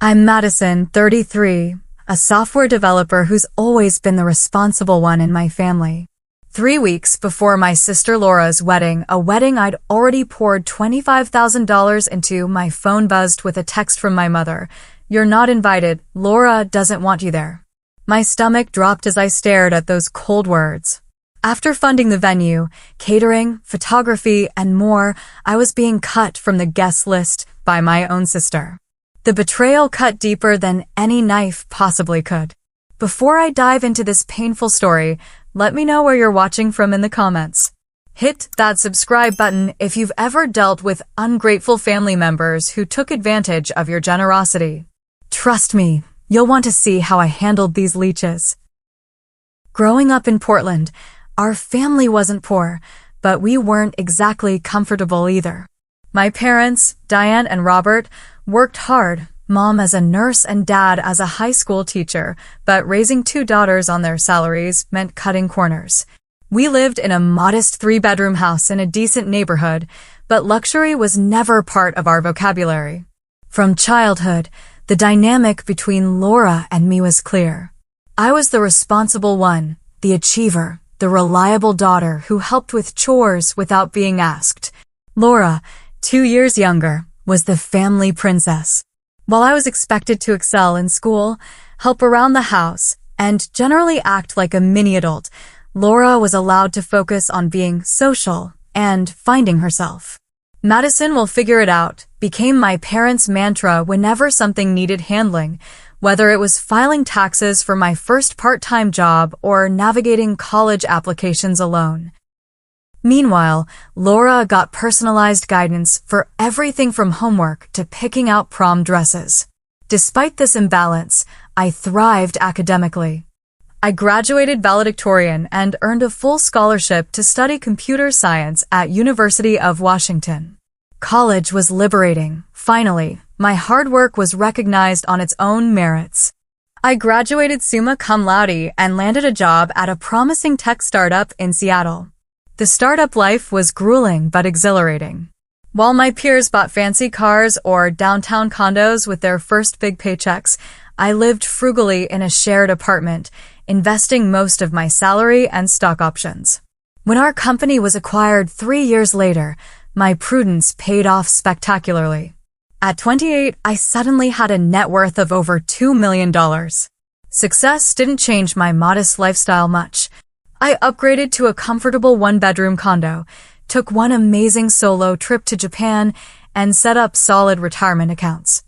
I'm Madison, 33, a software developer who's always been the responsible one in my family. 3 weeks before my sister Laura's wedding, a wedding I'd already poured $25,000 into, my phone buzzed with a text from my mother. "You're not invited. Laura doesn't want you there." My stomach dropped as I stared at those cold words. After funding the venue, catering, photography, and more, I was being cut from the guest list by my own sister. The betrayal cut deeper than any knife possibly could. Before I dive into this painful story, let me know where you're watching from in the comments. Hit that subscribe button if you've ever dealt with ungrateful family members who took advantage of your generosity. Trust me, you'll want to see how I handled these leeches. Growing up in Portland, our family wasn't poor, but we weren't exactly comfortable either. My parents, Diane and Robert, worked hard, mom as a nurse and dad as a high school teacher, but raising 2 daughters on their salaries meant cutting corners. We lived in a modest 3-bedroom house in a decent neighborhood, but luxury was never part of our vocabulary. From childhood, the dynamic between Laura and me was clear. I was the responsible one, the achiever, the reliable daughter who helped with chores without being asked. Laura, 2 years younger, was the family princess. While I was expected to excel in school, help around the house, and generally act like a mini adult, Laura was allowed to focus on being social and finding herself. Madison will figure it out became my parents' mantra whenever something needed handling, whether it was filing taxes for my first part-time job or navigating college applications alone. Meanwhile, Laura got personalized guidance for everything from homework to picking out prom dresses. Despite this imbalance, I thrived academically. I graduated valedictorian and earned a full scholarship to study computer science at University of Washington. College was liberating. Finally, my hard work was recognized on its own merits. I graduated summa cum laude and landed a job at a promising tech startup in Seattle. The startup life was grueling but exhilarating. While my peers bought fancy cars or downtown condos with their first big paychecks, I lived frugally in a shared apartment, investing most of my salary and stock options. When our company was acquired 3 years later, my prudence paid off spectacularly. At 28, I suddenly had a net worth of over $2 million. Success didn't change my modest lifestyle much. I upgraded to a comfortable 1-bedroom condo, took one amazing solo trip to Japan, and set up solid retirement accounts.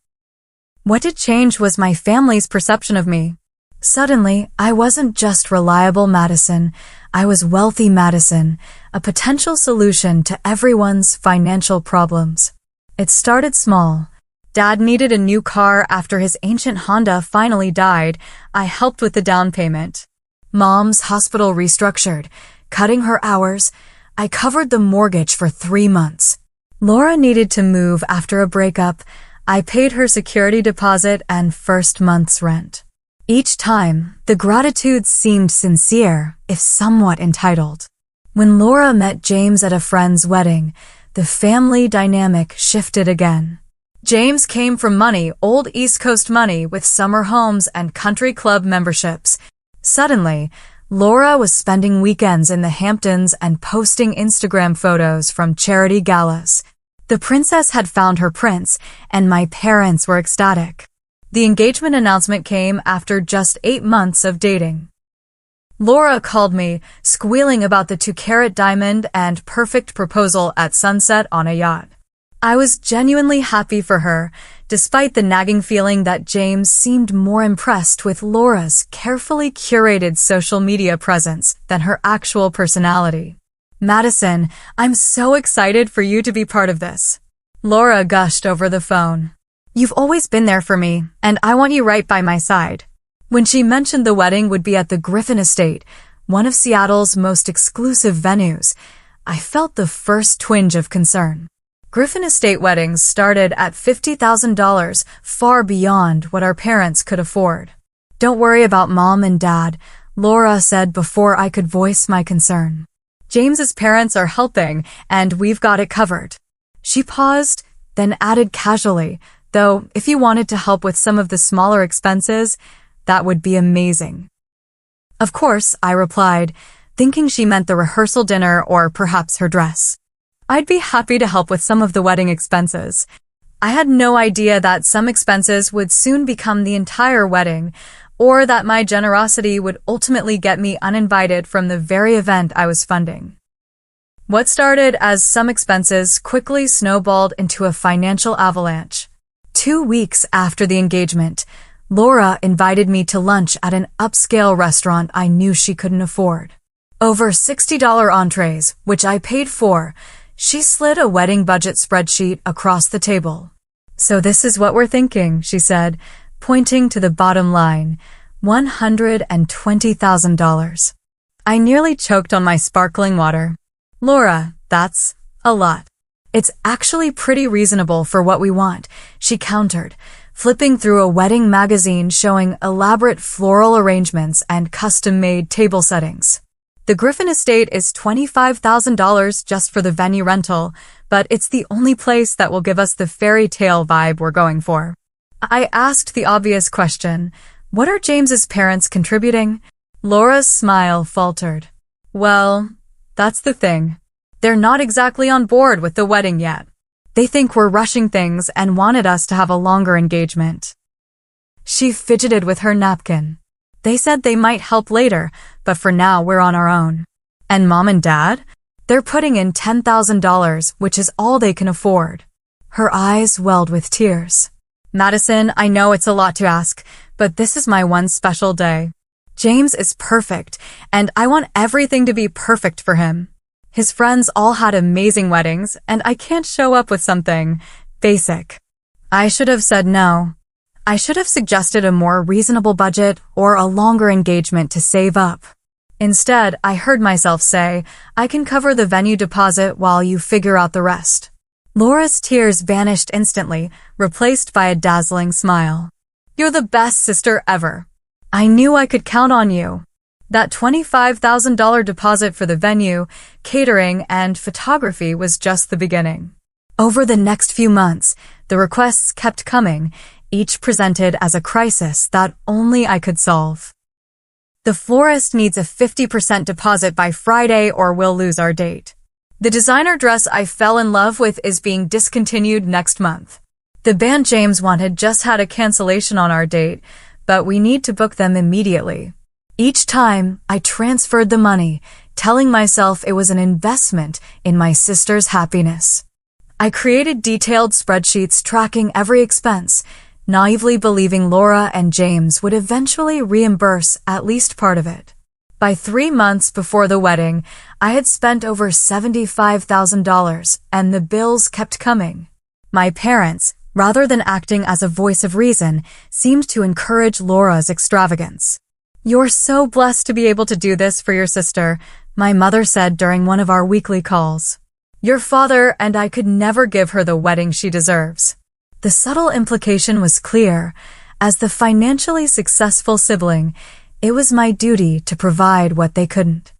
What did change was my family's perception of me. Suddenly, I wasn't just reliable Madison, I was wealthy Madison, a potential solution to everyone's financial problems. It started small. Dad needed a new car after his ancient Honda finally died. I helped with the down payment. Mom's hospital restructured, cutting her hours. I covered the mortgage for 3 months. Laura needed to move after a breakup. I paid her security deposit and first month's rent. Each time, the gratitude seemed sincere, if somewhat entitled. When Laura met James at a friend's wedding, the family dynamic shifted again. James came from money, old East Coast money with summer homes and country club memberships. Suddenly, Laura was spending weekends in the Hamptons and posting Instagram photos from charity galas. The princess had found her prince, and my parents were ecstatic. The engagement announcement came after just 8 months of dating. Laura called me, squealing about the 2-carat diamond and perfect proposal at sunset on a yacht. I was genuinely happy for her, despite the nagging feeling that James seemed more impressed with Laura's carefully curated social media presence than her actual personality. "Madison, I'm so excited for you to be part of this," Laura gushed over the phone. "You've always been there for me, and I want you right by my side." When she mentioned the wedding would be at the Griffin Estate, one of Seattle's most exclusive venues, I felt the first twinge of concern. Griffin Estate weddings started at $50,000, far beyond what our parents could afford. "Don't worry about Mom and Dad," Laura said before I could voice my concern. "James's parents are helping, and we've got it covered." She paused, then added casually, though if you wanted to help with some of the smaller expenses, that would be amazing. Of course, I replied, thinking she meant the rehearsal dinner or perhaps her dress. I'd be happy to help with some of the wedding expenses. I had no idea that some expenses would soon become the entire wedding, or that my generosity would ultimately get me uninvited from the very event I was funding. What started as some expenses quickly snowballed into a financial avalanche. 2 weeks after the engagement, Laura invited me to lunch at an upscale restaurant I knew she couldn't afford. Over $60 entrees, which I paid for, she slid a wedding budget spreadsheet across the table. "So this is what we're thinking," she said, pointing to the bottom line, $120,000. I nearly choked on my sparkling water. "Laura, that's a lot." "It's actually pretty reasonable for what we want," she countered, flipping through a wedding magazine showing elaborate floral arrangements and custom-made table settings. "The Griffin estate is $25,000 just for the venue rental, but it's the only place that will give us the fairy tale vibe we're going for." I asked the obvious question, "What are James's parents contributing?" Laura's smile faltered. "Well, that's the thing. They're not exactly on board with the wedding yet. They think we're rushing things and wanted us to have a longer engagement." She fidgeted with her napkin. "They said they might help later, but for now we're on our own." "And Mom and Dad? They're putting in $10,000, which is all they can afford." Her eyes welled with tears. "Madison, I know it's a lot to ask, but this is my one special day. James is perfect, and I want everything to be perfect for him. His friends all had amazing weddings, and I can't show up with something basic." I should have said no. I should have suggested a more reasonable budget or a longer engagement to save up. Instead, I heard myself say, "I can cover the venue deposit while you figure out the rest." Laura's tears vanished instantly, replaced by a dazzling smile. "You're the best sister ever. I knew I could count on you." That $25,000 deposit for the venue, catering, and photography was just the beginning. Over the next few months, the requests kept coming, each presented as a crisis that only I could solve. "The florist needs a 50% deposit by Friday or we'll lose our date. The designer dress I fell in love with is being discontinued next month. The band James wanted just had a cancellation on our date, but we need to book them immediately." Each time, I transferred the money, telling myself it was an investment in my sister's happiness. I created detailed spreadsheets tracking every expense, naively believing Laura and James would eventually reimburse at least part of it. By 3 months before the wedding, I had spent over $75,000, and the bills kept coming. My parents, rather than acting as a voice of reason, seemed to encourage Laura's extravagance. "You're so blessed to be able to do this for your sister," my mother said during one of our weekly calls. "Your father and I could never give her the wedding she deserves." The subtle implication was clear. As the financially successful sibling, it was my duty to provide what they couldn't.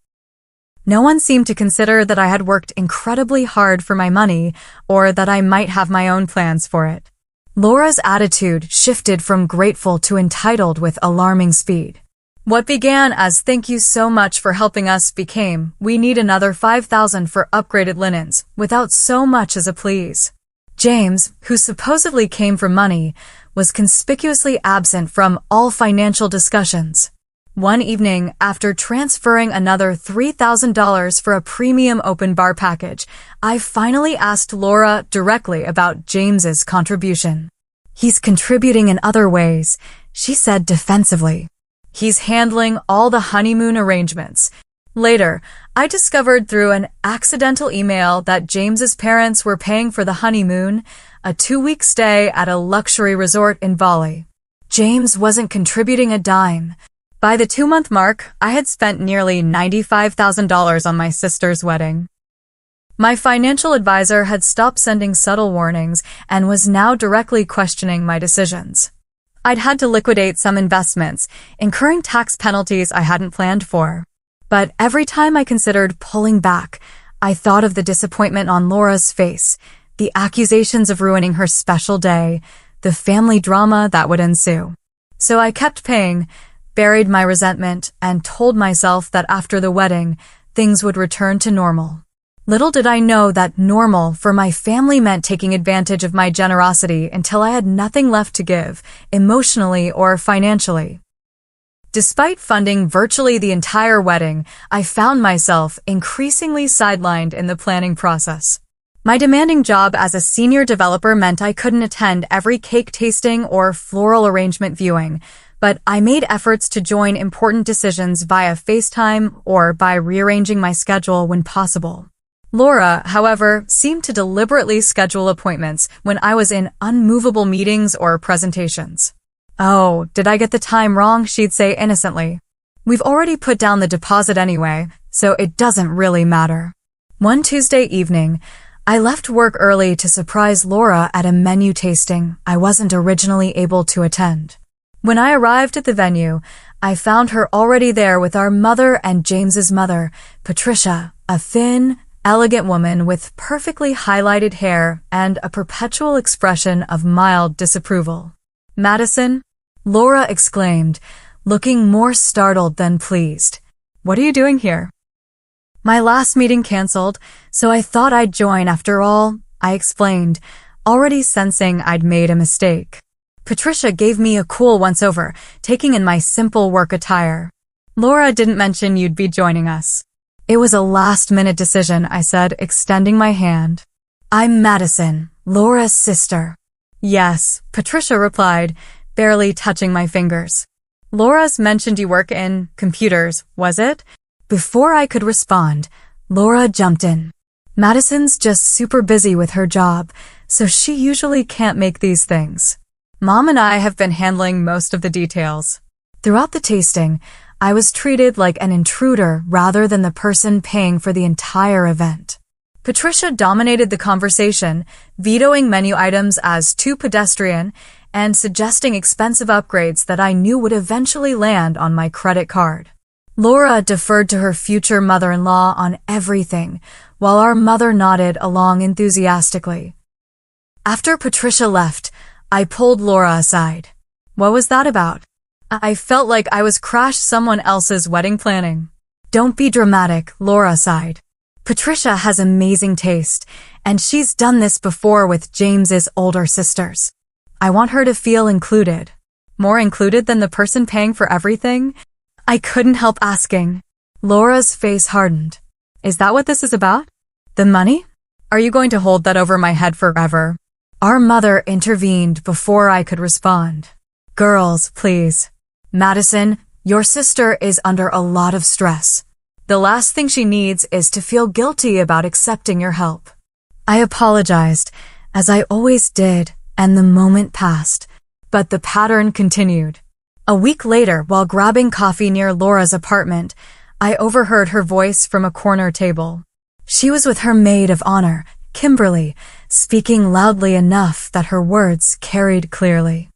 No one seemed to consider that I had worked incredibly hard for my money or that I might have my own plans for it. Laura's attitude shifted from grateful to entitled with alarming speed. What began as "thank you so much for helping us" became "we need another $5,000 for upgraded linens," without so much as a please. James, who supposedly came for money, was conspicuously absent from all financial discussions. One evening, after transferring another $3,000 for a premium open bar package, I finally asked Laura directly about James's contribution. "He's contributing in other ways," she said defensively. "He's handling all the honeymoon arrangements." Later, I discovered through an accidental email that James's parents were paying for the honeymoon, a 2-week stay at a luxury resort in Bali. James wasn't contributing a dime. By the 2-month mark, I had spent nearly $95,000 on my sister's wedding. My financial advisor had stopped sending subtle warnings and was now directly questioning my decisions. I'd had to liquidate some investments, incurring tax penalties I hadn't planned for. But every time I considered pulling back, I thought of the disappointment on Laura's face, the accusations of ruining her special day, the family drama that would ensue. So I kept paying, buried my resentment, and told myself that after the wedding, things would return to normal. Little did I know that normal for my family meant taking advantage of my generosity until I had nothing left to give, emotionally or financially. Despite funding virtually the entire wedding, I found myself increasingly sidelined in the planning process. My demanding job as a senior developer meant I couldn't attend every cake tasting or floral arrangement viewing, but I made efforts to join important decisions via FaceTime or by rearranging my schedule when possible. Laura, however, seemed to deliberately schedule appointments when I was in unmovable meetings or presentations. "Oh, did I get the time wrong?" she'd say innocently. "We've already put down the deposit anyway, so it doesn't really matter." One Tuesday evening, I left work early to surprise Laura at a menu tasting I wasn't originally able to attend. When I arrived at the venue, I found her already there with our mother and James's mother, Patricia, a thin, elegant woman with perfectly highlighted hair and a perpetual expression of mild disapproval. "Madison?" Laura exclaimed, looking more startled than pleased. "What are you doing here?" "My last meeting canceled, so I thought I'd join after all," I explained, already sensing I'd made a mistake. Patricia gave me a cool once-over, taking in my simple work attire. "Laura didn't mention you'd be joining us." "It was a last-minute decision," I said, extending my hand. "I'm Madison, Laura's sister." "Yes," Patricia replied, barely touching my fingers. "Laura's mentioned you work in computers, was it?" Before I could respond, Laura jumped in. "Madison's just super busy with her job, so she usually can't make these things. Mom and I have been handling most of the details." Throughout the tasting, I was treated like an intruder rather than the person paying for the entire event. Patricia dominated the conversation, vetoing menu items as too pedestrian and suggesting expensive upgrades that I knew would eventually land on my credit card. Laura deferred to her future mother-in-law on everything, while our mother nodded along enthusiastically. After Patricia left, I pulled Laura aside. "What was that about?" I felt like I was crashed someone else's wedding planning. "Don't be dramatic," Laura sighed. "Patricia has amazing taste, and she's done this before with James's older sisters. I want her to feel included." "More included than the person paying for everything?" I couldn't help asking. Laura's face hardened. "Is that what this is about? The money? Are you going to hold that over my head forever?" Our mother intervened before I could respond. "Girls, please. Madison, your sister is under a lot of stress. The last thing she needs is to feel guilty about accepting your help." I apologized, as I always did, and the moment passed. But the pattern continued. A week later, while grabbing coffee near Laura's apartment, I overheard her voice from a corner table. She was with her maid of honor, Kimberly, speaking loudly enough that her words carried clearly.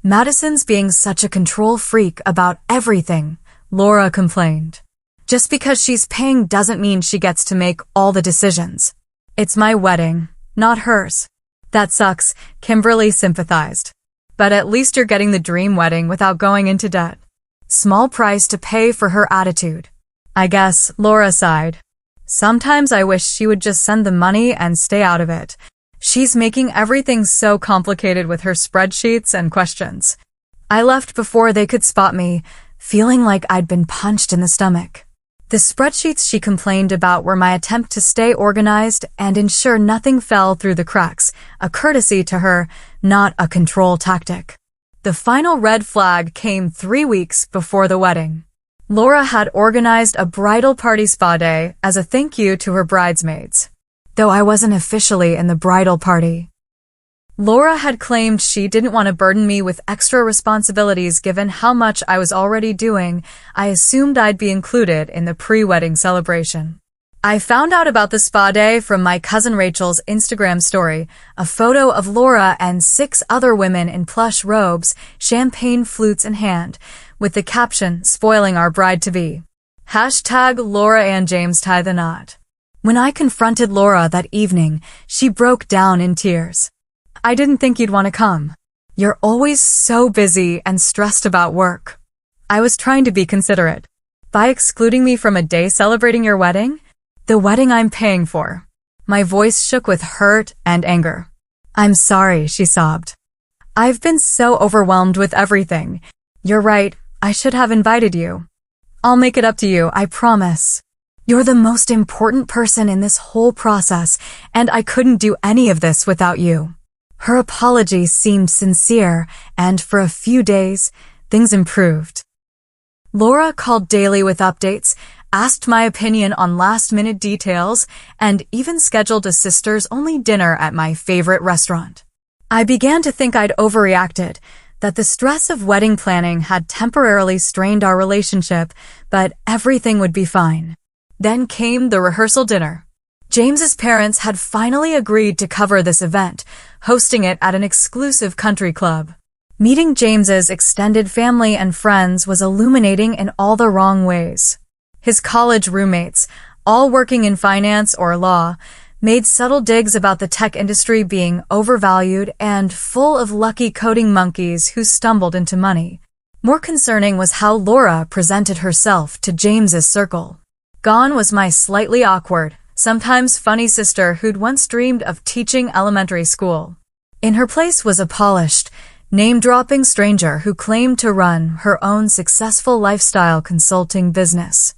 "Madison's being such a control freak about everything," Laura complained. "Just because she's paying doesn't mean she gets to make all the decisions. It's my wedding, not hers." "That sucks," Kimberly sympathized. "But at least you're getting the dream wedding without going into debt." Small price to pay for her attitude. "I guess," Laura sighed. "Sometimes I wish she would just send the money and stay out of it. She's making everything so complicated with her spreadsheets and questions." I left before they could spot me, feeling like I'd been punched in the stomach. The spreadsheets she complained about were my attempt to stay organized and ensure nothing fell through the cracks, a courtesy to her, not a control tactic. The final red flag came 3 weeks before the wedding. Laura had organized a bridal party spa day as a thank you to her bridesmaids, though I wasn't officially in the bridal party. Laura had claimed she didn't want to burden me with extra responsibilities given how much I was already doing. I assumed I'd be included in the pre-wedding celebration. I found out about the spa day from my cousin Rachel's Instagram story, a photo of Laura and 6 other women in plush robes, champagne flutes in hand, with the caption, "Spoiling our bride-to-be." #Laura and James tie the knot. When I confronted Laura that evening, she broke down in tears. I didn't think you'd want to come. You're always so busy and stressed about work. I was trying to be considerate. By excluding me from a day celebrating your wedding? The wedding I'm paying for. My voice shook with hurt and anger. I'm sorry, she sobbed. I've been so overwhelmed with everything. You're right, I should have invited you. I'll make it up to you, I promise. You're the most important person in this whole process, and I couldn't do any of this without you. Her apology seemed sincere, and for a few days, things improved. Laura called daily with updates, asked my opinion on last-minute details, and even scheduled a sisters-only dinner at my favorite restaurant. I began to think I'd overreacted, that the stress of wedding planning had temporarily strained our relationship, but everything would be fine. Then came the rehearsal dinner. James's parents had finally agreed to cover this event, hosting it at an exclusive country club. Meeting James's extended family and friends was illuminating in all the wrong ways. His college roommates, all working in finance or law, made subtle digs about the tech industry being overvalued and full of lucky coding monkeys who stumbled into money. More concerning was how Laura presented herself to James's circle. Gone was my slightly awkward, sometimes funny sister who'd once dreamed of teaching elementary school. In her place was a polished, name-dropping stranger who claimed to run her own successful lifestyle consulting business.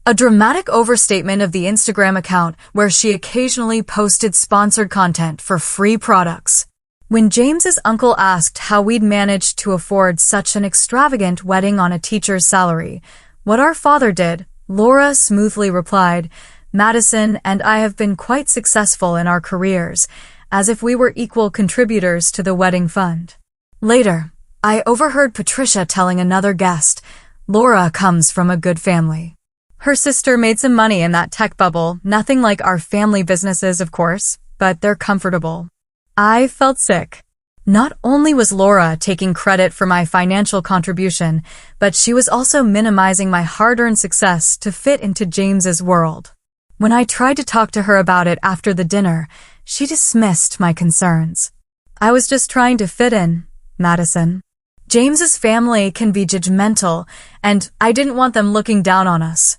A dramatic overstatement of the Instagram account where she occasionally posted sponsored content for free products. When James's uncle asked how we'd managed to afford such an extravagant wedding on a teacher's salary, what our father did, Laura smoothly replied, Madison and I have been quite successful in our careers, as if we were equal contributors to the wedding fund. Later, I overheard Patricia telling another guest, Laura comes from a good family. Her sister made some money in that tech bubble, nothing like our family businesses, of course, but they're comfortable. I felt sick. Not only was Laura taking credit for my financial contribution, but she was also minimizing my hard-earned success to fit into James's world. When I tried to talk to her about it after the dinner, she dismissed my concerns. I was just trying to fit in, Madison. James's family can be judgmental, and I didn't want them looking down on us.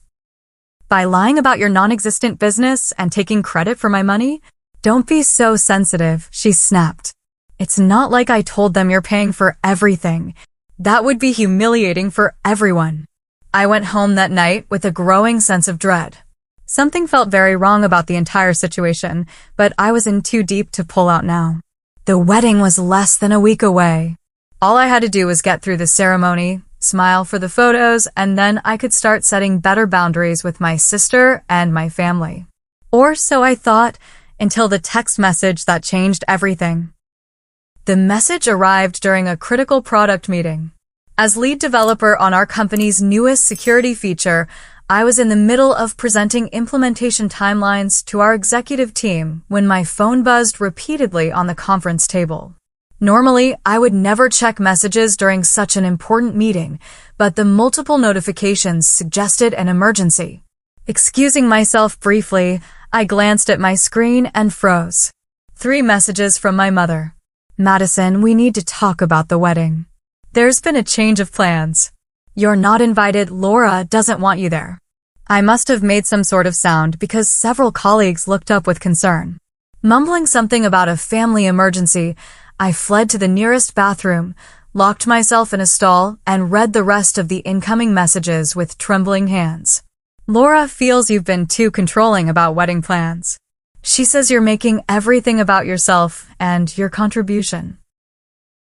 By lying about your non-existent business and taking credit for my money? Don't be so sensitive, she snapped. It's not like I told them you're paying for everything. That would be humiliating for everyone. I went home that night with a growing sense of dread. Something felt very wrong about the entire situation, but I was in too deep to pull out now. The wedding was less than a week away. All I had to do was get through the ceremony, smile for the photos, and then I could start setting better boundaries with my sister and my family. Or so I thought, until the text message that changed everything. The message arrived during a critical product meeting. As lead developer on our company's newest security feature, I was in the middle of presenting implementation timelines to our executive team when my phone buzzed repeatedly on the conference table. Normally, I would never check messages during such an important meeting, but the multiple notifications suggested an emergency. Excusing myself briefly, I glanced at my screen and froze. 3 messages from my mother. Madison, we need to talk about the wedding. There's been a change of plans. You're not invited. Laura doesn't want you there. I must have made some sort of sound because several colleagues looked up with concern. Mumbling something about a family emergency, I fled to the nearest bathroom, locked myself in a stall, and read the rest of the incoming messages with trembling hands. Laura feels you've been too controlling about wedding plans. She says you're making everything about yourself and your contribution.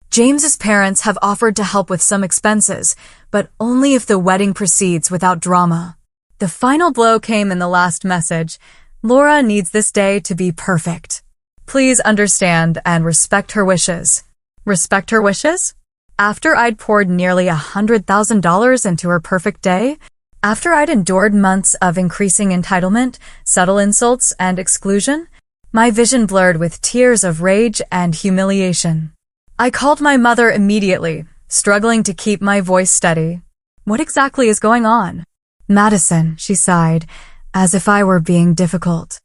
James's parents have offered to help with some expenses, but only if the wedding proceeds without drama. The final blow came in the last message. Laura needs this day to be perfect. Please understand and respect her wishes. Respect her wishes? After I'd poured nearly $100,000 into her perfect day? After I'd endured months of increasing entitlement, subtle insults, and exclusion? My vision blurred with tears of rage and humiliation. I called my mother immediately, struggling to keep my voice steady. What exactly is going on? Madison, she sighed, as if I were being difficult.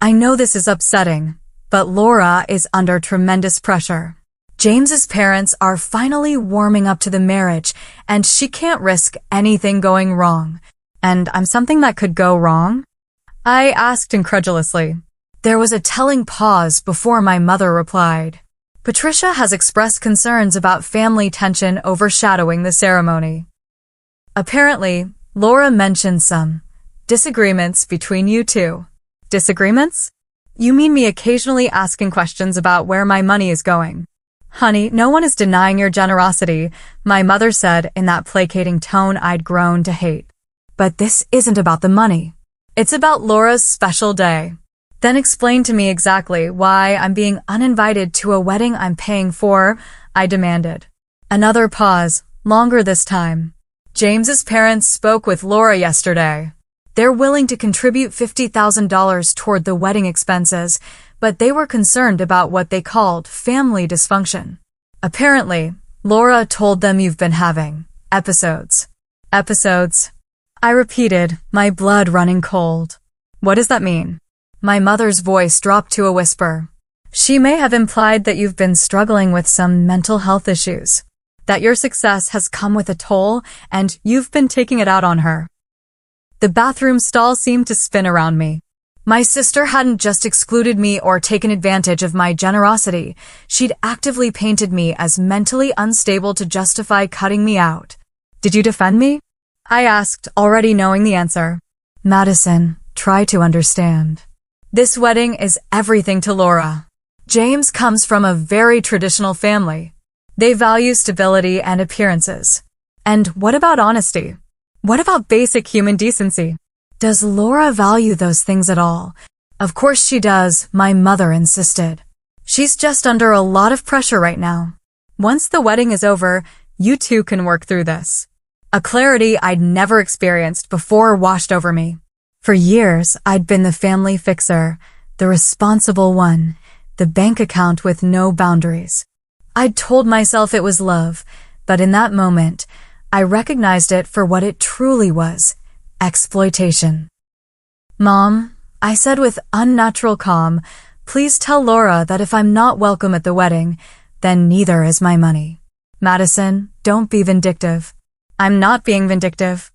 I know this is upsetting, But Laura is under tremendous pressure. James's parents are finally warming up to the marriage, and she can't risk anything going wrong. And I'm something that could go wrong? I asked incredulously. There was a telling pause before my mother replied. Patricia has expressed concerns about family tension overshadowing the ceremony. Apparently, Laura mentioned some disagreements between you two. Disagreements? You mean me occasionally asking questions about where my money is going? Honey, no one is denying your generosity, my mother said in that placating tone I'd grown to hate. But this isn't about the money. It's about Laura's special day. Then explain to me exactly why I'm being uninvited to a wedding I'm paying for, I demanded. Another pause, longer this time. James's parents spoke with Laura yesterday. They're willing to contribute $50,000 toward the wedding expenses, but they were concerned about what they called family dysfunction. Apparently, Laura told them you've been having episodes. Episodes? I repeated, my blood running cold. What does that mean? My mother's voice dropped to a whisper. She may have implied that you've been struggling with some mental health issues, that your success has come with a toll, and you've been taking it out on her. The bathroom stall seemed to spin around me. My sister hadn't just excluded me or taken advantage of my generosity. She'd actively painted me as mentally unstable to justify cutting me out. Did you defend me? I asked, already knowing the answer. Madison, try to understand. This wedding is everything to Laura. James comes from a very traditional family. They value stability and appearances. And what about honesty? What about basic human decency? Does Laura value those things at all? Of course she does, my mother insisted. She's just under a lot of pressure right now. Once the wedding is over, you two can work through this. A clarity I'd never experienced before washed over me. For years, I'd been the family fixer, the responsible one, the bank account with no boundaries. I'd told myself it was love, but in that moment, I recognized it for what it truly was, exploitation. Mom, I said with unnatural calm, please tell Laura that if I'm not welcome at the wedding, then neither is my money. Madison, don't be vindictive. I'm not being vindictive.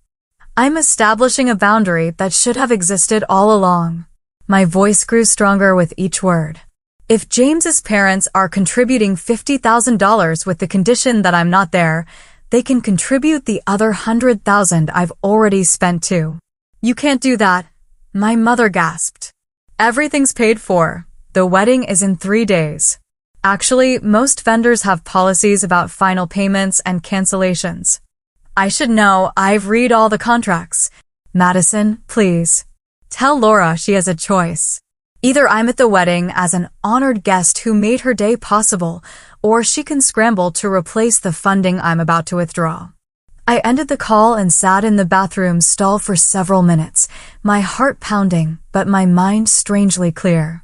I'm establishing a boundary that should have existed all along. My voice grew stronger with each word. If James's parents are contributing $50,000 with the condition that I'm not there, they can contribute the other $100,000 I've already spent too. You can't do that, my mother gasped. Everything's paid for. The wedding is in 3 days. Actually, most vendors have policies about final payments and cancellations. I should know, I've read all the contracts. Madison, please. Tell Laura she has a choice. Either I'm at the wedding as an honored guest who made her day possible, or she can scramble to replace the funding I'm about to withdraw. I ended the call and sat in the bathroom stall for several minutes, my heart pounding, but my mind strangely clear.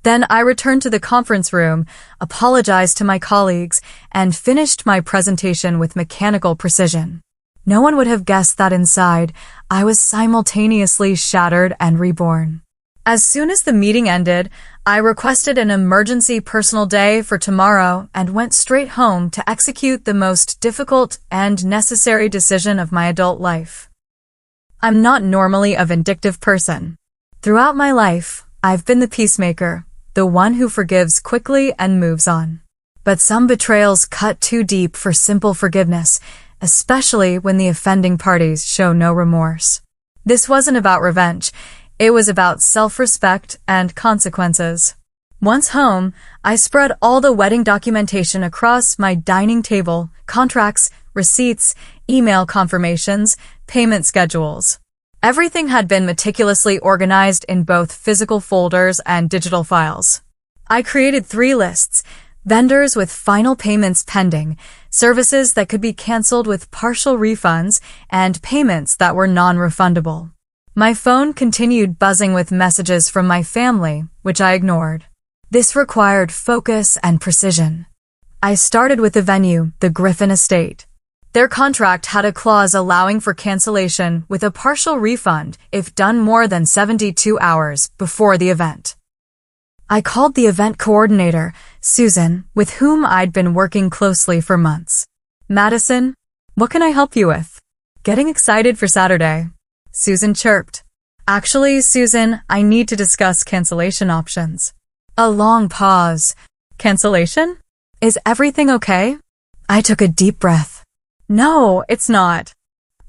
Then I returned to the conference room, apologized to my colleagues, and finished my presentation with mechanical precision. No one would have guessed that inside, I was simultaneously shattered and reborn. As soon as the meeting ended, I requested an emergency personal day for tomorrow and went straight home to execute the most difficult and necessary decision of my adult life. I'm not normally a vindictive person. Throughout my life, I've been the peacemaker, the one who forgives quickly and moves on. But some betrayals cut too deep for simple forgiveness, especially when the offending parties show no remorse. This wasn't about revenge. It was about self-respect and consequences. Once home, I spread all the wedding documentation across my dining table, contracts, receipts, email confirmations, payment schedules. Everything had been meticulously organized in both physical folders and digital files. I created 3 lists: vendors with final payments pending, services that could be canceled with partial refunds, and payments that were non-refundable. My phone continued buzzing with messages from my family, which I ignored. This required focus and precision. I started with the venue, the Griffin Estate. Their contract had a clause allowing for cancellation with a partial refund if done more than 72 hours before the event. I called the event coordinator, Susan, with whom I'd been working closely for months. Madison, what can I help you with? Getting excited for Saturday. Susan chirped. Actually, Susan, I need to discuss cancellation options. A long pause. Cancellation? Is everything okay? I took a deep breath. No, it's not.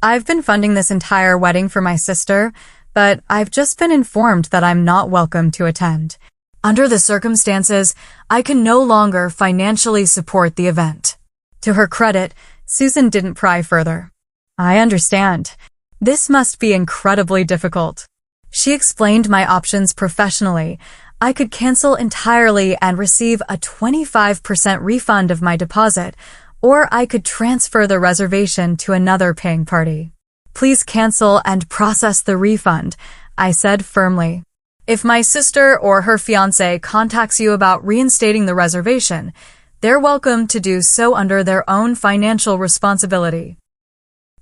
I've been funding this entire wedding for my sister, but I've just been informed that I'm not welcome to attend. Under the circumstances, I can no longer financially support the event. To her credit, Susan didn't pry further. I understand. This must be incredibly difficult. She explained my options professionally. I could cancel entirely and receive a 25% refund of my deposit, or I could transfer the reservation to another paying party. Please cancel and process the refund, I said firmly. If my sister or her fiancé contacts you about reinstating the reservation, they're welcome to do so under their own financial responsibility.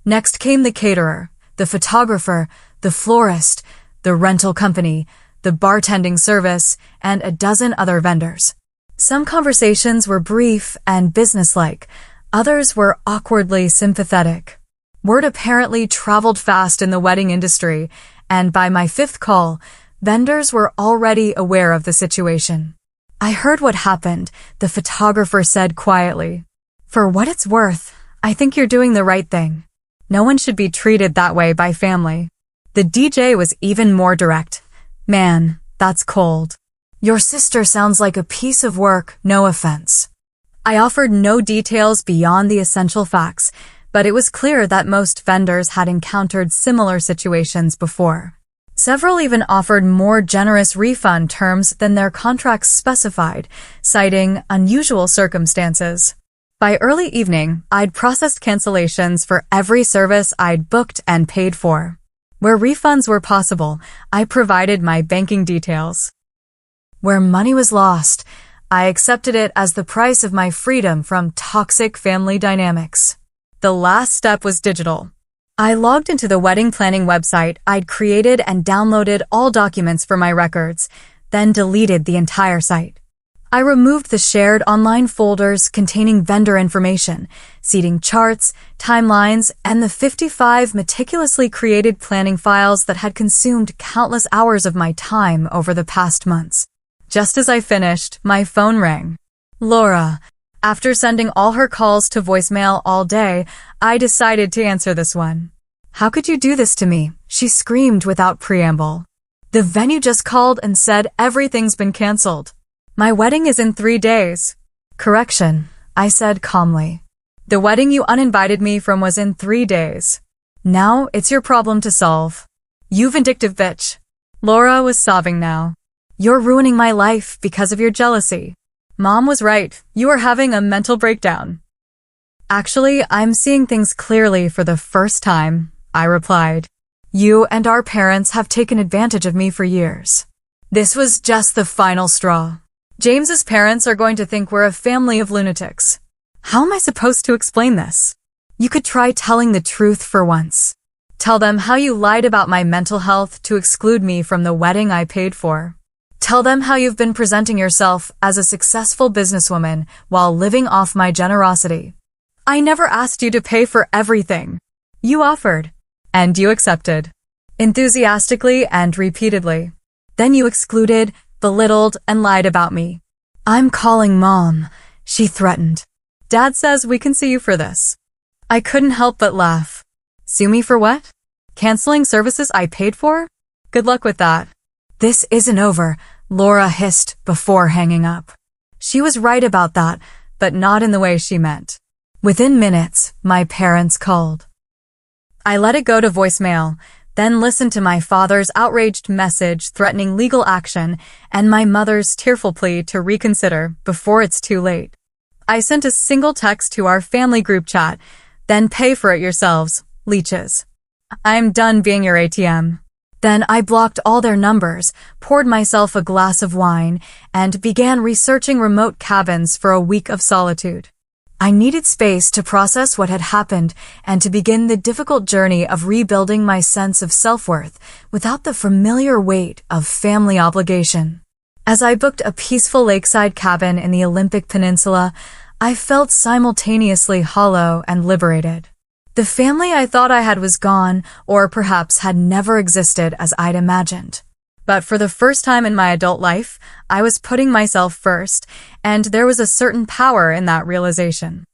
Next came the caterer, the photographer, the florist, the rental company, the bartending service, and a dozen other vendors. Some conversations were brief and businesslike, others were awkwardly sympathetic. Word apparently traveled fast in the wedding industry, and by my fifth call, vendors were already aware of the situation. I heard what happened, the photographer said quietly. For what it's worth, I think you're doing the right thing. No one should be treated that way by family. The DJ was even more direct. Man, that's cold. Your sister sounds like a piece of work, no offense. I offered no details beyond the essential facts, but it was clear that most vendors had encountered similar situations before. Several even offered more generous refund terms than their contracts specified, citing unusual circumstances. By early evening, I'd processed cancellations for every service I'd booked and paid for. Where refunds were possible, I provided my banking details. Where money was lost, I accepted it as the price of my freedom from toxic family dynamics. The last step was digital. I logged into the wedding planning website I'd created and downloaded all documents for my records, then deleted the entire site. I removed the shared online folders containing vendor information, seating charts, timelines, and the 55 meticulously created planning files that had consumed countless hours of my time over the past months. Just as I finished, my phone rang. Laura. After sending all her calls to voicemail all day, I decided to answer this one. How could you do this to me? She screamed without preamble. The venue just called and said everything's been canceled. My wedding is in 3 days. Correction, I said calmly. The wedding you uninvited me from was in 3 days. Now it's your problem to solve. You vindictive bitch. Laura was sobbing now. You're ruining my life because of your jealousy. Mom was right. You are having a mental breakdown. Actually, I'm seeing things clearly for the first time, I replied. You and our parents have taken advantage of me for years. This was just the final straw. James's parents are going to think we're a family of lunatics. How am I supposed to explain this? You could try telling the truth for once. Tell them how you lied about my mental health to exclude me from the wedding I paid for. Tell them how you've been presenting yourself as a successful businesswoman while living off my generosity. I never asked you to pay for everything. You offered, and you accepted. Enthusiastically and repeatedly. Then you excluded, belittled, and lied about me. I'm calling Mom, she threatened. Dad says we can sue you for this. I couldn't help but laugh. Sue me for what? Canceling services I paid for? Good luck with that. This isn't over, Laura hissed before hanging up. She was right about that, but not in the way she meant. Within minutes, my parents called. I let it go to voicemail, then listened to my father's outraged message threatening legal action and my mother's tearful plea to reconsider before it's too late. I sent a single text to our family group chat, then pay for it yourselves, leeches. I'm done being your ATM. Then I blocked all their numbers, poured myself a glass of wine, and began researching remote cabins for a week of solitude. I needed space to process what had happened and to begin the difficult journey of rebuilding my sense of self-worth without the familiar weight of family obligation. As I booked a peaceful lakeside cabin in the Olympic Peninsula, I felt simultaneously hollow and liberated. The family I thought I had was gone, or perhaps had never existed as I'd imagined. But for the first time in my adult life, I was putting myself first, and there was a certain power in that realization.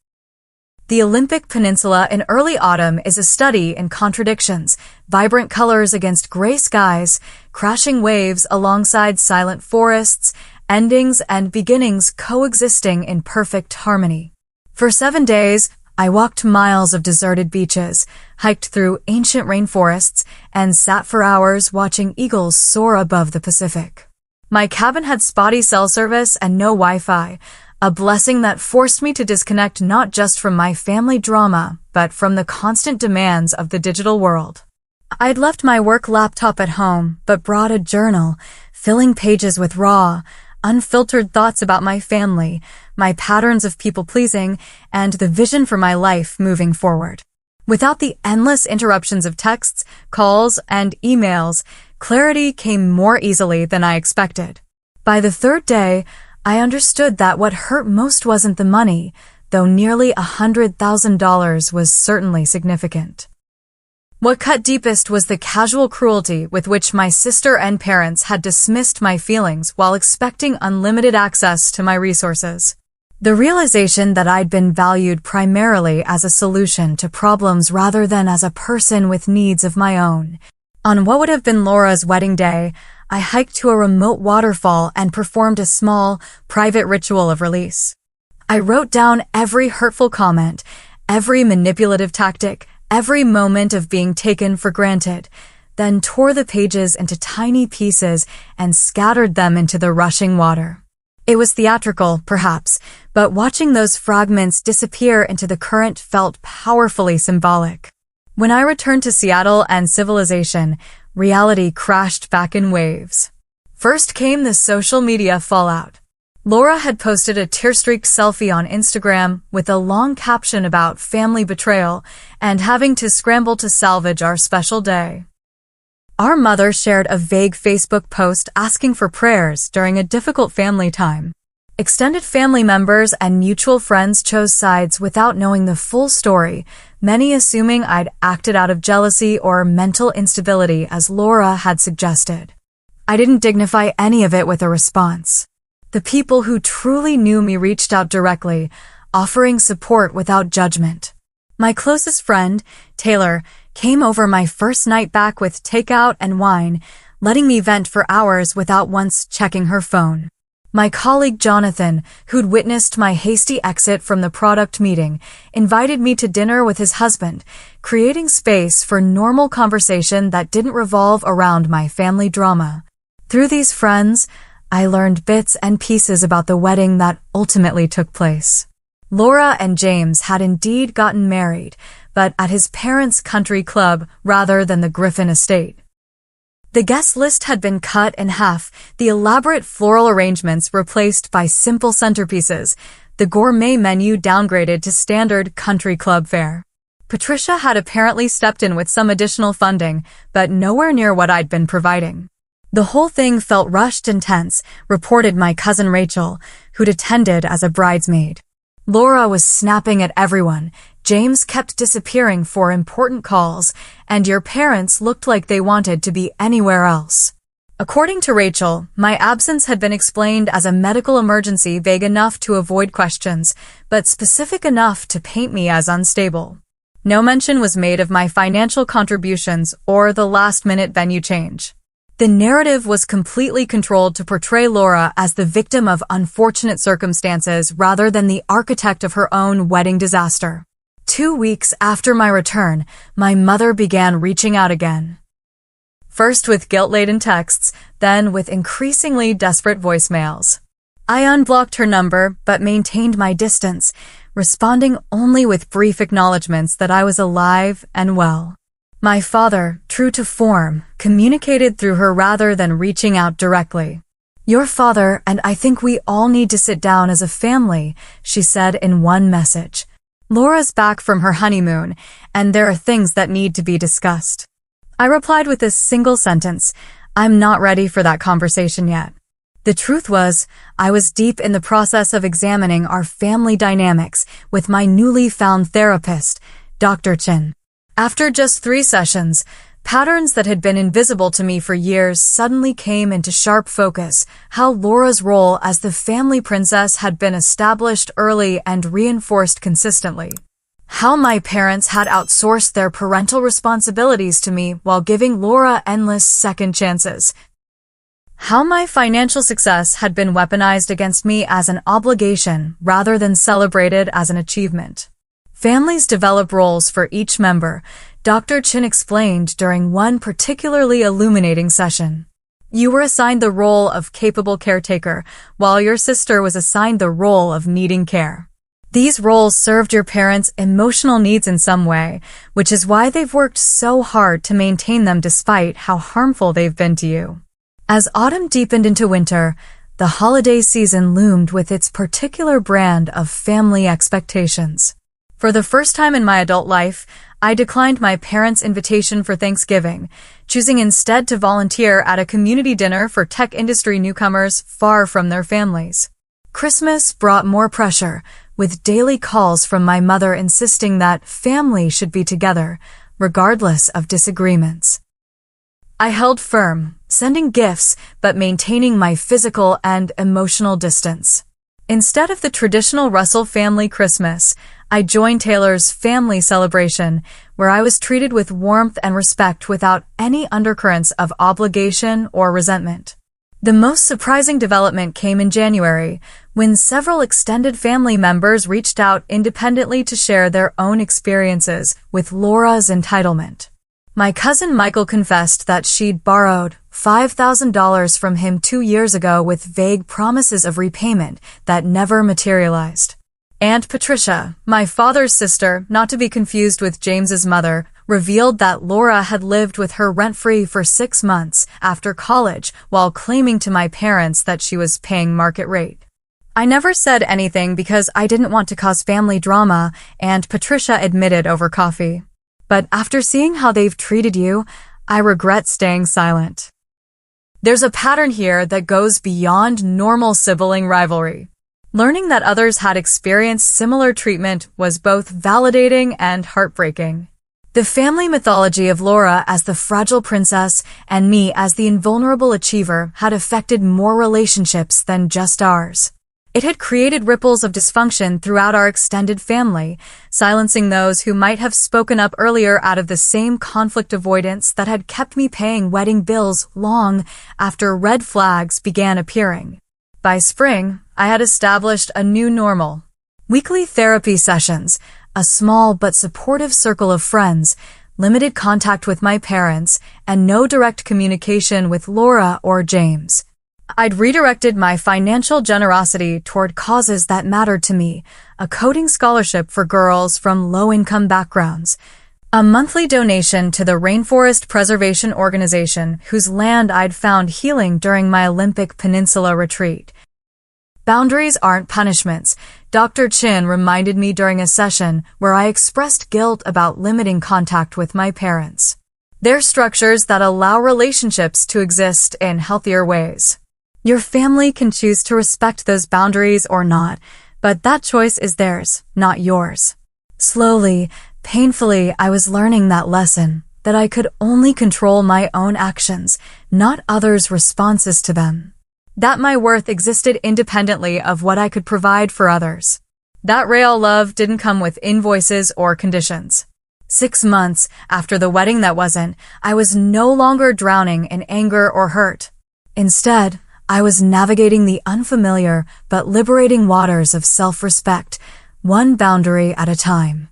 The Olympic Peninsula in early autumn is a study in contradictions, vibrant colors against gray skies, crashing waves alongside silent forests, endings and beginnings coexisting in perfect harmony. For 7 days, I walked miles of deserted beaches, hiked through ancient rainforests, and sat for hours watching eagles soar above the Pacific. My cabin had spotty cell service and no Wi-Fi, a blessing that forced me to disconnect not just from my family drama, but from the constant demands of the digital world. I'd left my work laptop at home, but brought a journal, filling pages with raw, unfiltered thoughts about my family, my patterns of people-pleasing, and the vision for my life moving forward. Without the endless interruptions of texts, calls, and emails, clarity came more easily than I expected. By the third day, I understood that what hurt most wasn't the money, though nearly $100,000 was certainly significant. What cut deepest was the casual cruelty with which my sister and parents had dismissed my feelings while expecting unlimited access to my resources. The realization that I'd been valued primarily as a solution to problems rather than as a person with needs of my own. On what would have been Laura's wedding day, I hiked to a remote waterfall and performed a small, private ritual of release. I wrote down every hurtful comment, every manipulative tactic, every moment of being taken for granted, then tore the pages into tiny pieces and scattered them into the rushing water. It was theatrical, perhaps, but watching those fragments disappear into the current felt powerfully symbolic. When I returned to Seattle and civilization, reality crashed back in waves. First came the social media fallout. Laura had posted a tear-streaked selfie on Instagram with a long caption about family betrayal and having to scramble to salvage our special day. Our mother shared a vague Facebook post asking for prayers during a difficult family time. Extended family members and mutual friends chose sides without knowing the full story, many assuming I'd acted out of jealousy or mental instability as Laura had suggested. I didn't dignify any of it with a response. The people who truly knew me reached out directly, offering support without judgment. My closest friend, Taylor, came over my first night back with takeout and wine, letting me vent for hours without once checking her phone. My colleague Jonathan, who'd witnessed my hasty exit from the product meeting, invited me to dinner with his husband, creating space for normal conversation that didn't revolve around my family drama. Through these friends, I learned bits and pieces about the wedding that ultimately took place. Laura and James had indeed gotten married, but at his parents' country club rather than the Griffin estate. The guest list had been cut in half, the elaborate floral arrangements replaced by simple centerpieces, the gourmet menu downgraded to standard country club fare. Patricia had apparently stepped in with some additional funding, but nowhere near what I'd been providing. The whole thing felt rushed and tense, reported my cousin Rachel, who'd attended as a bridesmaid. Laura was snapping at everyone, James kept disappearing for important calls, and your parents looked like they wanted to be anywhere else. According to Rachel, my absence had been explained as a medical emergency vague enough to avoid questions, but specific enough to paint me as unstable. No mention was made of my financial contributions or the last-minute venue change. The narrative was completely controlled to portray Laura as the victim of unfortunate circumstances rather than the architect of her own wedding disaster. 2 weeks after my return, my mother began reaching out again. First with guilt-laden texts, then with increasingly desperate voicemails. I unblocked her number, but maintained my distance, responding only with brief acknowledgments that I was alive and well. My father, true to form, communicated through her rather than reaching out directly. "Your father and I think we all need to sit down as a family," she said in one message. "Laura's back from her honeymoon, and there are things that need to be discussed." I replied with this single sentence, "I'm not ready for that conversation yet." The truth was, I was deep in the process of examining our family dynamics with my newly found therapist, Dr. Chin. After just 3 sessions, patterns that had been invisible to me for years suddenly came into sharp focus. How Laura's role as the family princess had been established early and reinforced consistently. How my parents had outsourced their parental responsibilities to me while giving Laura endless second chances. How my financial success had been weaponized against me as an obligation rather than celebrated as an achievement. Families develop roles for each member, Dr. Chin explained during one particularly illuminating session. You were assigned the role of capable caretaker, while your sister was assigned the role of needing care. These roles served your parents' emotional needs in some way, which is why they've worked so hard to maintain them despite how harmful they've been to you. As autumn deepened into winter, the holiday season loomed with its particular brand of family expectations. For the first time in my adult life, I declined my parents' invitation for Thanksgiving, choosing instead to volunteer at a community dinner for tech industry newcomers far from their families. Christmas brought more pressure, with daily calls from my mother insisting that family should be together, regardless of disagreements. I held firm, sending gifts but maintaining my physical and emotional distance. Instead of the traditional Russell family Christmas, I joined Taylor's family celebration, where I was treated with warmth and respect without any undercurrents of obligation or resentment. The most surprising development came in January, when several extended family members reached out independently to share their own experiences with Laura's entitlement. My cousin Michael confessed that she'd borrowed $5,000 from him 2 years ago with vague promises of repayment that never materialized. Aunt Patricia, my father's sister, not to be confused with James's mother, revealed that Laura had lived with her rent-free for 6 months after college while claiming to my parents that she was paying market rate. I never said anything because I didn't want to cause family drama, Aunt Patricia admitted over coffee. But after seeing how they've treated you, I regret staying silent. There's a pattern here that goes beyond normal sibling rivalry. Learning that others had experienced similar treatment was both validating and heartbreaking. The family mythology of Laura as the fragile princess and me as the invulnerable achiever had affected more relationships than just ours. It had created ripples of dysfunction throughout our extended family, silencing those who might have spoken up earlier out of the same conflict avoidance that had kept me paying wedding bills long after red flags began appearing. By spring, I had established a new normal. Weekly therapy sessions, a small but supportive circle of friends, limited contact with my parents, and no direct communication with Laura or James. I'd redirected my financial generosity toward causes that mattered to me, a coding scholarship for girls from low-income backgrounds, a monthly donation to the Rainforest Preservation Organization whose land I'd found healing during my Olympic Peninsula retreat. Boundaries aren't punishments, Dr. Chin reminded me during a session where I expressed guilt about limiting contact with my parents. They're structures that allow relationships to exist in healthier ways. Your family can choose to respect those boundaries or not, but that choice is theirs, not yours. Slowly, painfully, I was learning that lesson, that I could only control my own actions, not others' responses to them. That my worth existed independently of what I could provide for others. That real love didn't come with invoices or conditions. 6 months after the wedding that wasn't, I was no longer drowning in anger or hurt. Instead, I was navigating the unfamiliar but liberating waters of self-respect, one boundary at a time.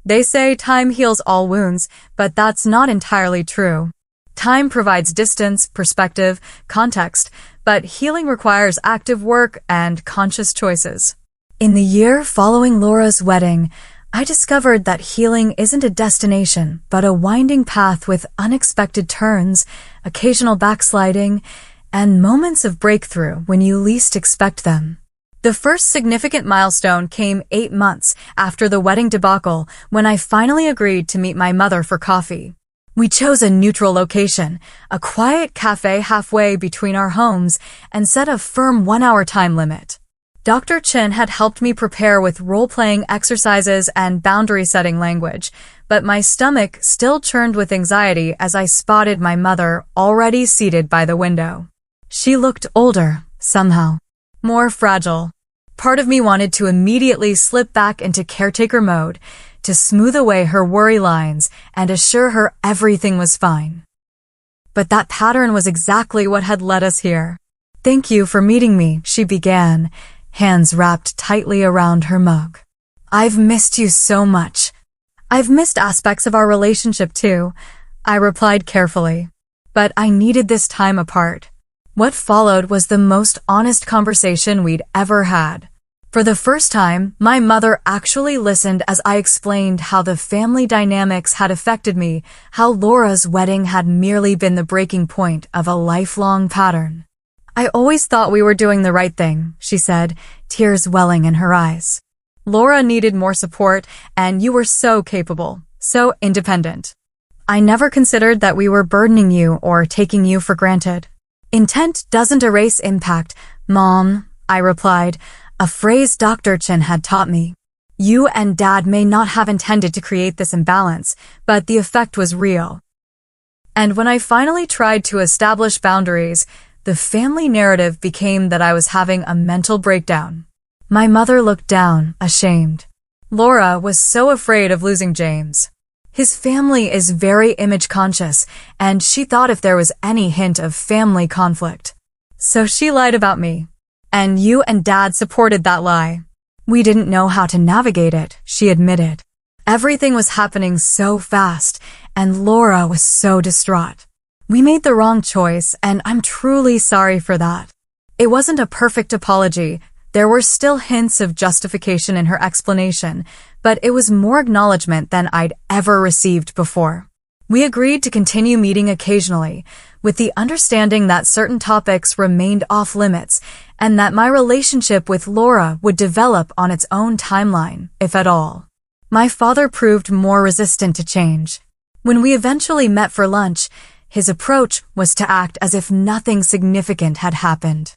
They say time heals all wounds, but that's not entirely true. Time provides distance, perspective, context, but healing requires active work and conscious choices. In the year following Laura's wedding, I discovered that healing isn't a destination, but a winding path with unexpected turns, occasional backsliding, and moments of breakthrough when you least expect them. The first significant milestone came 8 months after the wedding debacle when I finally agreed to meet my mother for coffee. We chose a neutral location, a quiet cafe halfway between our homes, and set a firm 1-hour time limit. Dr. Chin had helped me prepare with role-playing exercises and boundary-setting language, but my stomach still churned with anxiety as I spotted my mother already seated by the window. She looked older, somehow. More fragile. Part of me wanted to immediately slip back into caretaker mode, to smooth away her worry lines and assure her everything was fine. But that pattern was exactly what had led us here. "Thank you for meeting me," she began, hands wrapped tightly around her mug. "I've missed you so much." "I've missed aspects of our relationship too," I replied carefully. But I needed this time apart. What followed was the most honest conversation we'd ever had. For the first time, my mother actually listened as I explained how the family dynamics had affected me, how Laura's wedding had merely been the breaking point of a lifelong pattern. "I always thought we were doing the right thing," she said, tears welling in her eyes. "Laura needed more support, and you were so capable, so independent. I never considered that we were burdening you or taking you for granted." "Intent doesn't erase impact, Mom," I replied, a phrase Dr. Chin had taught me. "You and Dad may not have intended to create this imbalance, but the effect was real." And when I finally tried to establish boundaries, the family narrative became that I was having a mental breakdown. My mother looked down, ashamed. Laura was so afraid of losing James. His family is very image-conscious, and she thought if there was any hint of family conflict. So she lied about me. And you and Dad supported that lie. "We didn't know how to navigate it," she admitted. "Everything was happening so fast, and Laura was so distraught. We made the wrong choice, and I'm truly sorry for that." It wasn't a perfect apology. There were still hints of justification in her explanation, but it was more acknowledgement than I'd ever received before. We agreed to continue meeting occasionally, with the understanding that certain topics remained off-limits and that my relationship with Laura would develop on its own timeline, if at all. My father proved more resistant to change. When we eventually met for lunch, his approach was to act as if nothing significant had happened.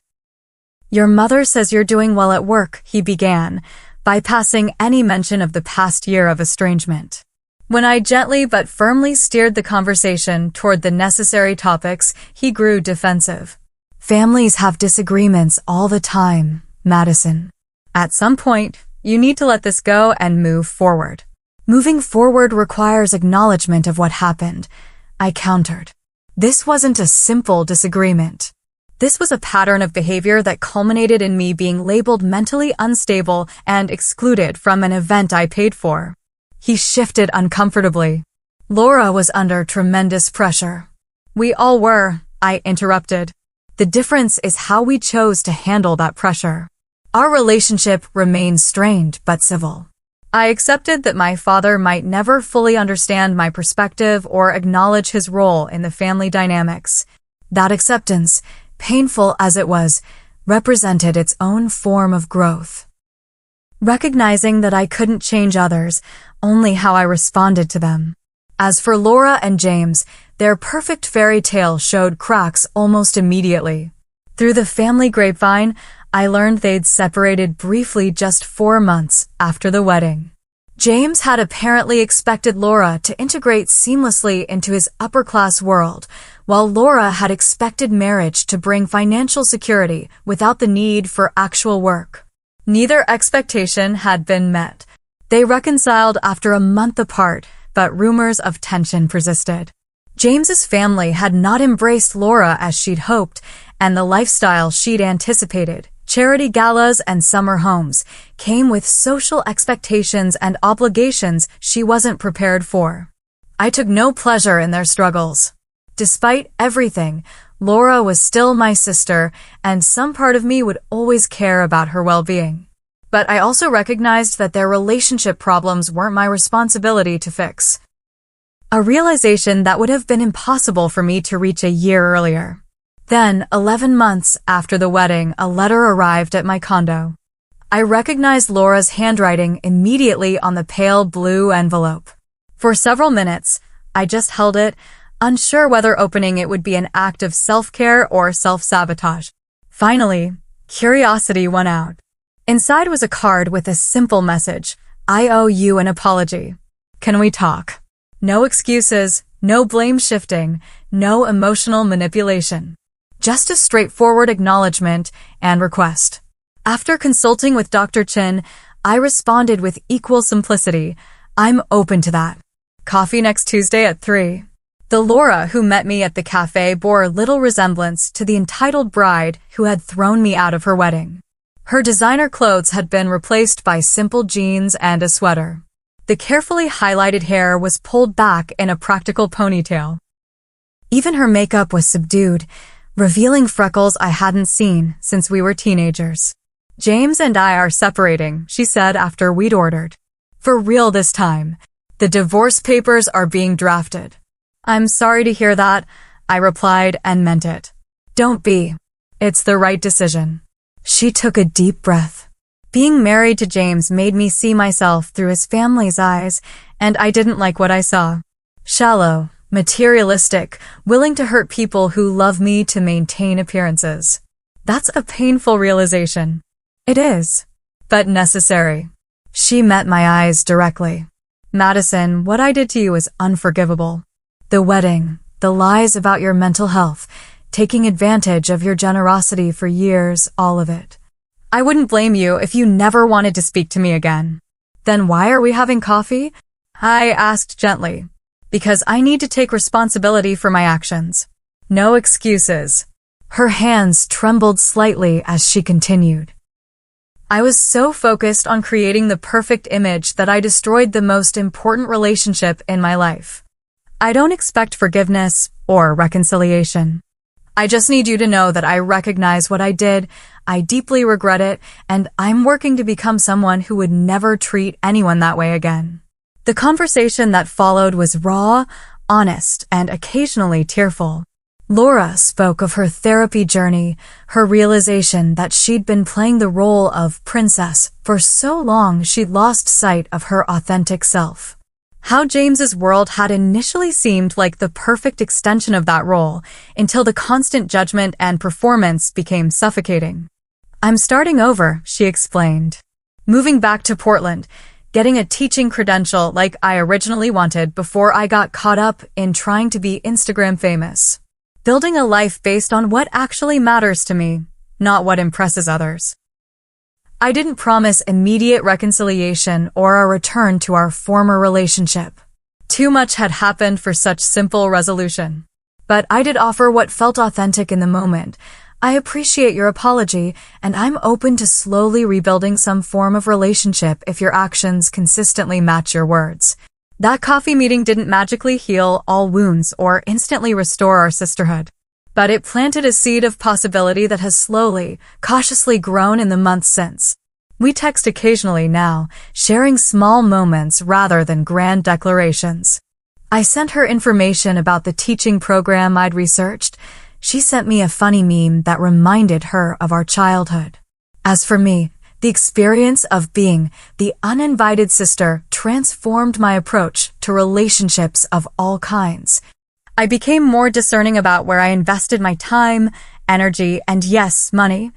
"Your mother says you're doing well at work," he began, bypassing any mention of the past year of estrangement. When I gently but firmly steered the conversation toward the necessary topics, he grew defensive. "Families have disagreements all the time, Madison. At some point, you need to let this go and move forward." "Moving forward requires acknowledgement of what happened," I countered. This wasn't a simple disagreement. This was a pattern of behavior that culminated in me being labeled mentally unstable and excluded from an event I paid for. He shifted uncomfortably. "Laura was under tremendous pressure." "We all were," I interrupted. "The difference is how we chose to handle that pressure. Our relationship remained strained but civil." I accepted that my father might never fully understand my perspective or acknowledge his role in the family dynamics. That acceptance, painful as it was, represented its own form of growth. Recognizing that I couldn't change others, only how I responded to them. As for Laura and James, their perfect fairy tale showed cracks almost immediately. Through the family grapevine, I learned they'd separated briefly just 4 months after the wedding. James had apparently expected Laura to integrate seamlessly into his upper-class world, while Laura had expected marriage to bring financial security without the need for actual work. Neither expectation had been met. They reconciled after a month apart, but rumors of tension persisted. James's family had not embraced Laura as she'd hoped, and the lifestyle she'd anticipated, charity galas and summer homes, came with social expectations and obligations she wasn't prepared for. I took no pleasure in their struggles. Despite everything, Laura was still my sister, and some part of me would always care about her well-being. But I also recognized that their relationship problems weren't my responsibility to fix. A realization that would have been impossible for me to reach a year earlier. Then, 11 months after the wedding, a letter arrived at my condo. I recognized Laura's handwriting immediately on the pale blue envelope. For several minutes, I just held it, unsure whether opening it would be an act of self-care or self-sabotage. Finally, curiosity won out. Inside was a card with a simple message: I owe you an apology. Can we talk? No excuses, no blame shifting, no emotional manipulation. Just a straightforward acknowledgement and request. After consulting with Dr. Chin, I responded with equal simplicity: I'm open to that. Coffee next Tuesday at 3. The Laura who met me at the cafe bore little resemblance to the entitled bride who had thrown me out of her wedding. Her designer clothes had been replaced by simple jeans and a sweater. The carefully highlighted hair was pulled back in a practical ponytail. Even her makeup was subdued, revealing freckles I hadn't seen since we were teenagers. James and I are separating, she said after we'd ordered. For real this time. The divorce papers are being drafted. I'm sorry to hear that, I replied and meant it. Don't be. It's the right decision. She took a deep breath. Being married to James made me see myself through his family's eyes, and I didn't like what I saw. Shallow, materialistic, willing to hurt people who love me to maintain appearances. That's a painful realization. It is, but necessary. She met my eyes directly. Madison, what I did to you is unforgivable. The wedding, the lies about your mental health, taking advantage of your generosity for years, all of it. I wouldn't blame you if you never wanted to speak to me again. Then why are we having coffee? I asked gently. Because I need to take responsibility for my actions. No excuses. Her hands trembled slightly as she continued. I was so focused on creating the perfect image that I destroyed the most important relationship in my life. I don't expect forgiveness or reconciliation. I just need you to know that I recognize what I did, I deeply regret it, and I'm working to become someone who would never treat anyone that way again. The conversation that followed was raw, honest, and occasionally tearful. Laura spoke of her therapy journey, her realization that she'd been playing the role of princess for so long she'd lost sight of her authentic self. How James's world had initially seemed like the perfect extension of that role until the constant judgment and performance became suffocating. I'm starting over, she explained. Moving back to Portland, getting a teaching credential like I originally wanted before I got caught up in trying to be Instagram famous. Building a life based on what actually matters to me, not what impresses others. I didn't promise immediate reconciliation or a return to our former relationship. Too much had happened for such simple resolution. But I did offer what felt authentic in the moment. I appreciate your apology, and I'm open to slowly rebuilding some form of relationship if your actions consistently match your words. That coffee meeting didn't magically heal all wounds or instantly restore our sisterhood. But it planted a seed of possibility that has slowly, cautiously grown in the months since. We text occasionally now, sharing small moments rather than grand declarations. I sent her information about the teaching program I'd researched. She sent me a funny meme that reminded her of our childhood. As for me, the experience of being the uninvited sister transformed my approach to relationships of all kinds. I became more discerning about where I invested my time, energy, and yes, money.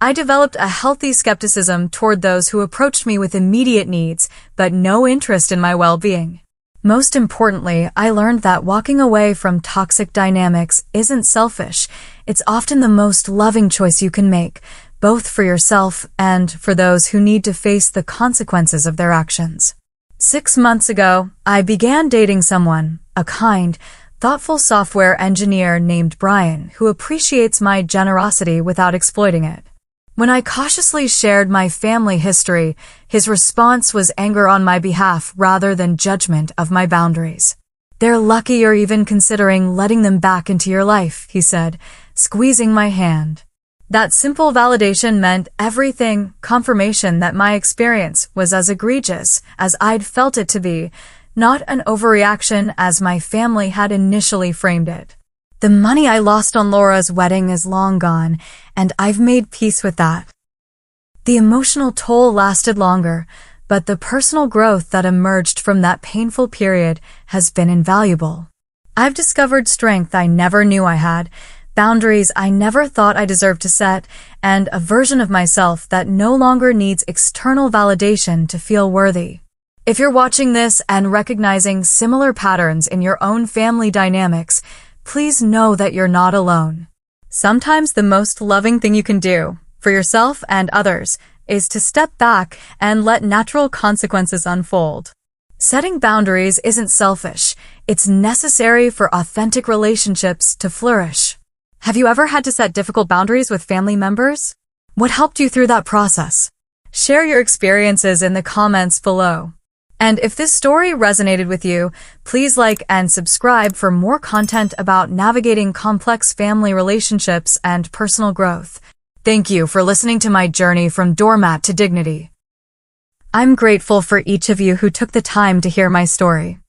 I developed a healthy skepticism toward those who approached me with immediate needs, but no interest in my well-being. Most importantly, I learned that walking away from toxic dynamics isn't selfish. It's often the most loving choice you can make, both for yourself and for those who need to face the consequences of their actions. 6 months ago, I began dating someone, a kind, thoughtful software engineer named Brian, who appreciates my generosity without exploiting it. When I cautiously shared my family history, his response was anger on my behalf rather than judgment of my boundaries. They're lucky you're even considering letting them back into your life, he said, squeezing my hand. That simple validation meant everything, confirmation that my experience was as egregious as I'd felt it to be, not an overreaction as my family had initially framed it. The money I lost on Laura's wedding is long gone, and I've made peace with that. The emotional toll lasted longer. but the personal growth that emerged from that painful period has been invaluable. I've discovered strength I never knew I had, boundaries I never thought I deserved to set, and a version of myself that no longer needs external validation to feel worthy. If you're watching this and recognizing similar patterns in your own family dynamics, please know that you're not alone. Sometimes the most loving thing you can do, for yourself and others, is to step back and let natural consequences unfold. Setting boundaries isn't selfish, it's necessary for authentic relationships to flourish. Have you ever had to set difficult boundaries with family members? What helped you through that process? Share your experiences in the comments below. And if this story resonated with you, please like and subscribe for more content about navigating complex family relationships and personal growth. Thank you for listening to my journey from doormat to dignity. I'm grateful for each of you who took the time to hear my story.